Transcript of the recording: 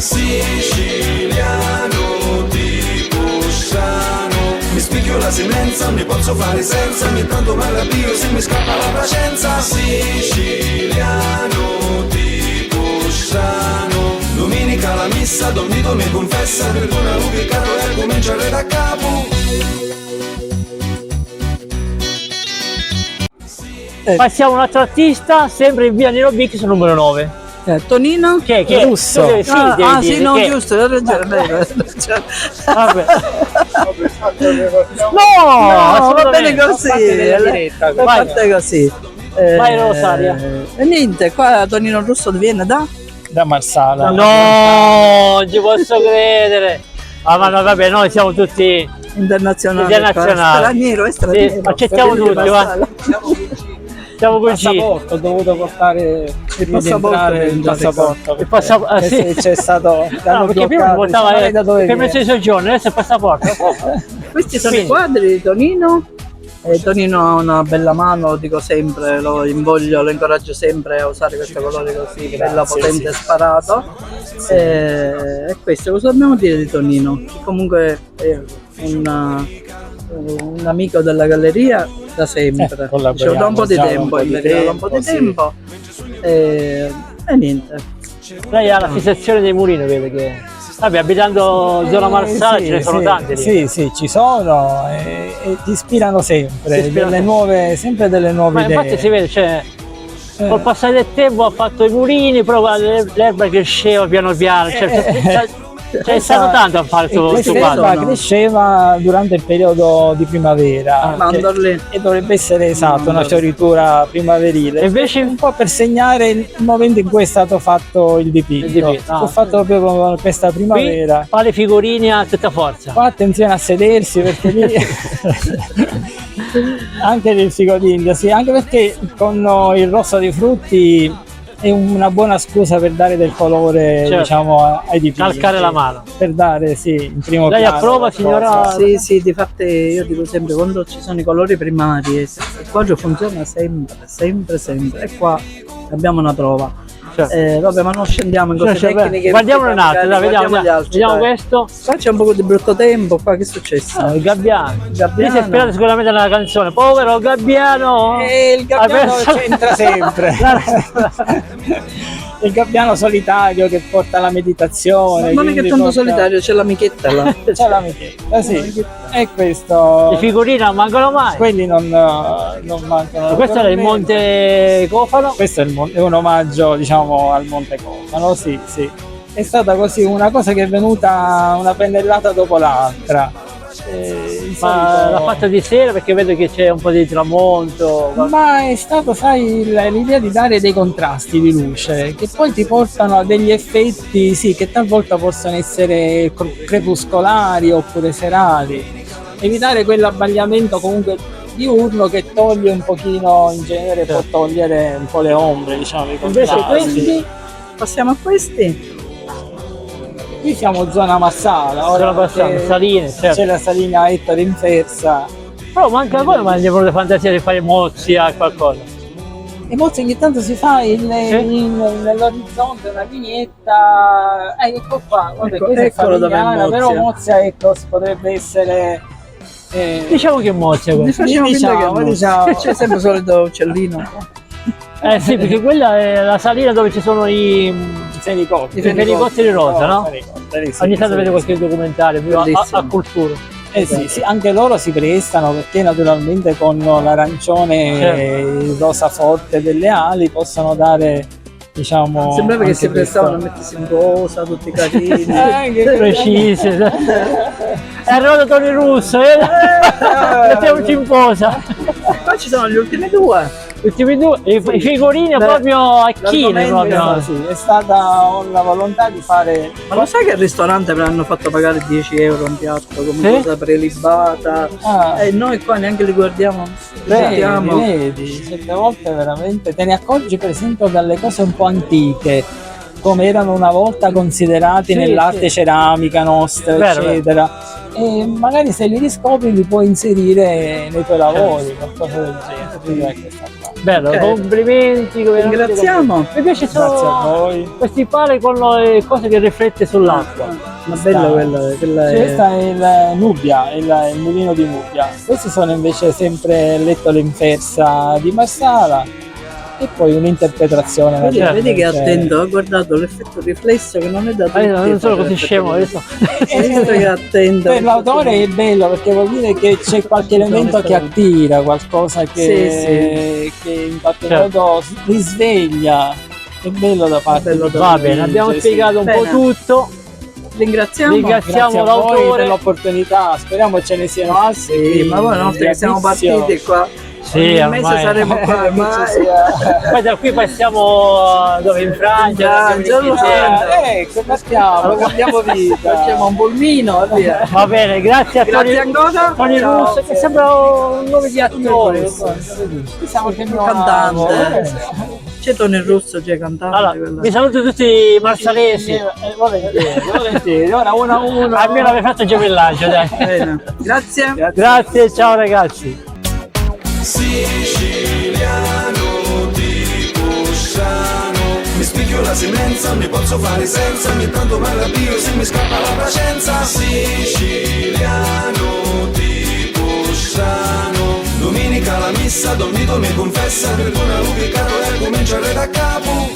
Siciliano tipo strano, mi spicchio la semenza, mi posso fare senza, ogni tanto me la pio se mi scappa la pazienza. Siciliano tipo strano, domenica la messa, Don Vito mi confessa, perdona l'ubicato e cominciare da capo. Passiamo a un altro artista, sempre in via Nero Bix, numero 9. Tonino? Che è? Russo. Sì, devi dire, no, che è? giusto, hai ragione. Vabbè. No, va bene così. Parte così. Vai Rosaria. E niente, qua Tonino Russo viene da Marsala. No, non ci posso credere. Ah, ma no, vabbè, noi siamo tutti internazionali. Straniero, è straniero. Sì, accettiamo tutti, va. Siamo così. Ho dovuto portare il passaporto. Il passaporto, sì. C'è stato. No, perché prima portava il permesso di soggiorno, adesso il passaporto. Questi sono i quadri di Tonino. Tonino ha una bella mano, lo dico sempre, lo invoglio, lo incoraggio sempre a usare questi colori così, bella potente e sparato. E questo, cosa dobbiamo dire di Tonino? Comunque è un amico della galleria da sempre, cioè, da un po' di tempo, e niente. Lei ha la fissazione dei mulini, vede che... Vabbè, abitando zona Marsala ce ne sono tanti. Sì, ci sono e ti ispirano sempre, sempre delle nuove idee. Infatti si vede, cioè, col passare del tempo ha fatto i mulini, però l'erba cresceva piano piano, c'è stato tanto a fare il suo quadro. Cresceva durante il periodo di primavera e dovrebbe essere una fioritura primaverile. E invece un po' per segnare il momento in cui è stato fatto il dipinto. L'ho fatto proprio con questa primavera. Qui fa le figurine a tutta forza. Qua attenzione a sedersi perché lì anche nel figo d'India, sì, anche perché con il rosso dei frutti è una buona scusa per dare del colore, diciamo, ai dipinti. Calcare la mano. Per dare, in primo piano. Lei approva, signora? Sì, di fatto io dico sempre, quando ci sono i colori primari, il quadro funziona sempre. E qua abbiamo una prova. Vabbè, ma non scendiamo in cose tecniche. Guardiamo un attimo, vediamo questo. Qua c'è un po' di brutto tempo, qua che è successo? Il gabbiano. Lì si è ispirato sicuramente nella canzone, povero gabbiano. Il gabbiano c'entra sempre. Il gabbiano solitario che porta la meditazione. Non è che è tanto solitario, c'è l'amichetta là. C'è l'amichetta, sì. E questo. Le figurine non mancano mai. Quelli non mancano. Questo era il Monte Cofano. Questo è un omaggio, diciamo, al Monte Cofano, sì. È stata così una cosa che è venuta una pennellata dopo l'altra. Ma l'ha fatta di sera perché vedo che c'è un po' di tramonto. Ma è stato, l'idea di dare dei contrasti di luce che poi ti portano a degli effetti, che talvolta possono essere crepuscolari oppure serali. Evitare quell'abbagliamento comunque diurno che toglie un pochino, in genere può togliere un po' le ombre, diciamo. Invece questi, passiamo a questi. Qui siamo zona Marsala, Saline, c'è la salina Ettore in Fersa. Però manca ancora, ma andiamo le fantasie di fare mozzi a qualcosa. E mozzi ogni tanto si fa nell'orizzonte una vignetta, ecco qua, questa è famigliana, però Mozia potrebbe essere... diciamo che Mozia questo. Diciamo. C'è sempre il solito uccellino. Sì, perché quella è la salina dove ci sono i fenicotteri rosa, no? Ogni tanto vedo qualche documentario a cultura. Sì, anche loro si prestano perché naturalmente con l'arancione e il rosa forte delle ali possono dare, diciamo... Sembrava che si prestavano a mettersi in posa, tutti carini. Che precisi. È arrivato Tonino Russo, mettiamoci in posa. Qua ci sono gli ultimi due. I figurini proprio a chine proprio. Sì, è stata una volontà di fare. Ma lo sai che al ristorante me l'hanno fatto pagare 10 euro un piatto come cosa prelibata? E noi qua neanche li guardiamo. Vedi, certe volte veramente te ne accorgi per esempio dalle cose un po' antiche, come erano una volta considerati nell'arte ceramica nostra, eccetera. E magari se li riscopri li puoi inserire nei tuoi lavori, qualcosa del genere. Bello, Ok. complimenti. Ringraziamo. Mi piace Grazie a voi. questi pali con le cose che riflette sull'acqua. Ma bello quella Sì, è... questa è il Nubia, il mulino di Nubia. Questi sono invece sempre lettole in fersa di Marsala e poi un'interpretazione. Vedi, vedi che è naturalmente. attento, ho guardato l'effetto riflesso che non è da tutti. Non sono così l'effetto scemo riflesso. adesso. Hai visto che è attento? Per l'autore è bello perché vuol dire che c'è qualche elemento che attira, qualcosa che in qualche Certo. modo risveglia. È bello da parte Bello di da Va chi bene, abbiamo legge, spiegato un po' Bene. tutto. Ringraziamo. Ringraziamo Grazie a voi l'autore. per l'opportunità, speriamo ce ne siano altri. Sì, ma poi una volta che siamo All'inizio- partiti qua, Sì, ogni mese ormai. saremo qua, che ma ci sia- Poi da qui passiamo dove in Francia. In Francia, andiamo in Inghilterra. Ecco, partiamo, cambiamo vita. facciamo un pulmino e via. Va bene, grazie a Grazie ancora. Tony Ciao. Russo che sembra un nome di attore. Siamo che Un cantante. C'è Tony Russo, c'è cantante. Allora, quello. vi saluto tutti i marsalesi. Volentieri, ora uno a uno. Almeno avete fatto gemellaggio, dai. Bene. Grazie. Grazie, ciao ragazzi. Siciliano di Cusciano, mi spicchio la semenza, non ne posso fare senza, ogni tanto mi arrabbio se mi scappa la pazienza. Siciliano di Cusciano, domenica la messa, Don Vito mi confessa, perdona lui peccato e comincia a da capo.